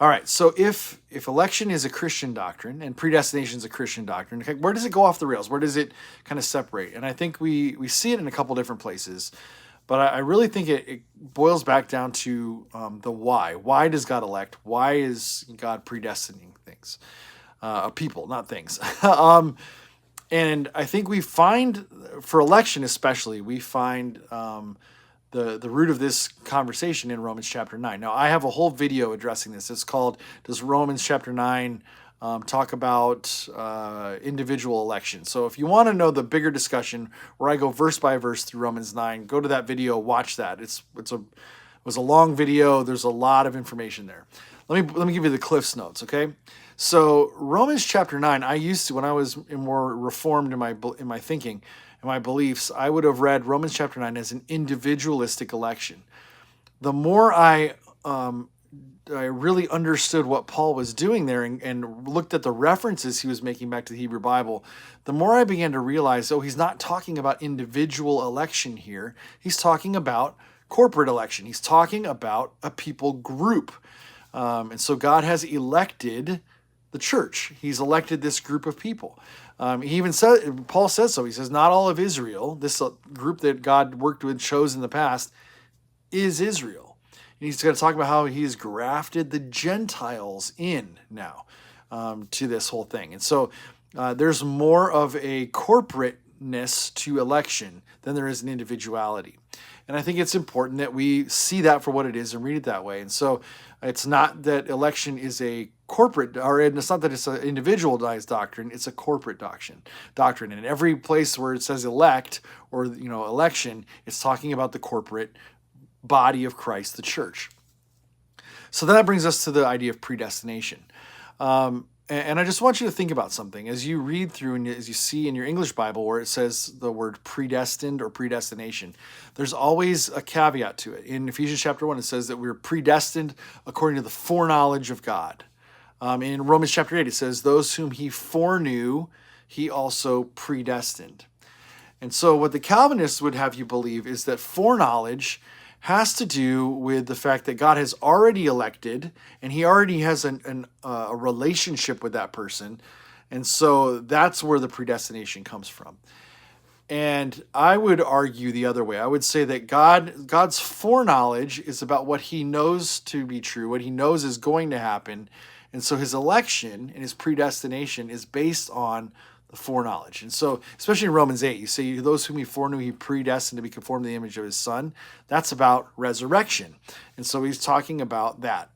All right, so if election is a Christian doctrine and predestination is a Christian doctrine, okay, where does it go off the rails? Where does it kind of separate? And I think we see it in a couple different places, but I really think it boils back down to the why. Why does God elect? Why is God predestining things? People, not things. And I think we find, for election especially, we find the root of this conversation in Romans chapter 9. Now, I have a whole video addressing this. It's called, Does Romans chapter 9 talk about individual election? So if you want to know the bigger discussion where I go verse by verse through Romans 9, go to that video, watch that. It was a long video. There's a lot of information there. Let me give you the Cliff's Notes, okay? So Romans chapter 9, I used to, when I was more reformed in my thinking and my beliefs, I would have read Romans chapter 9 as an individualistic election. The more I really understood what Paul was doing there and looked at the references he was making back to the Hebrew Bible, the more I began to realize, he's not talking about individual election here. He's talking about corporate election. He's talking about a people group. And so God has elected the church. He's elected this group of people. He even said, Paul says so. He says, not all of Israel, this group that God worked with, chose in the past, is Israel. And he's going to talk about how he's grafted the Gentiles in now to this whole thing. And so there's more of a corporateness to election than there is an individuality. And I think it's important that we see that for what it is and read it that way. And so it's not that election is a corporate, or it's not that it's an individualized doctrine, it's a corporate doctrine. And every place where it says elect or election, it's talking about the corporate body of Christ, the church. So that brings us to the idea of predestination. And I just want you to think about something as you read through and as you see in your English Bible where it says the word predestined or predestination. There's always a caveat to it. In Ephesians chapter 1, it says that we're predestined according to the foreknowledge of God. In Romans chapter 8, it says those whom he foreknew, he also predestined. And so what the Calvinists would have you believe is that foreknowledge has to do with the fact that God has already elected and he already has a relationship with that person. And so that's where the predestination comes from. And I would argue the other way. I would say that God's foreknowledge is about what he knows to be true, what he knows is going to happen. And so his election and his predestination is based on the foreknowledge. And so, especially in Romans 8, you see those whom he foreknew, he predestined to be conformed to the image of his son. That's about resurrection. And so he's talking about that.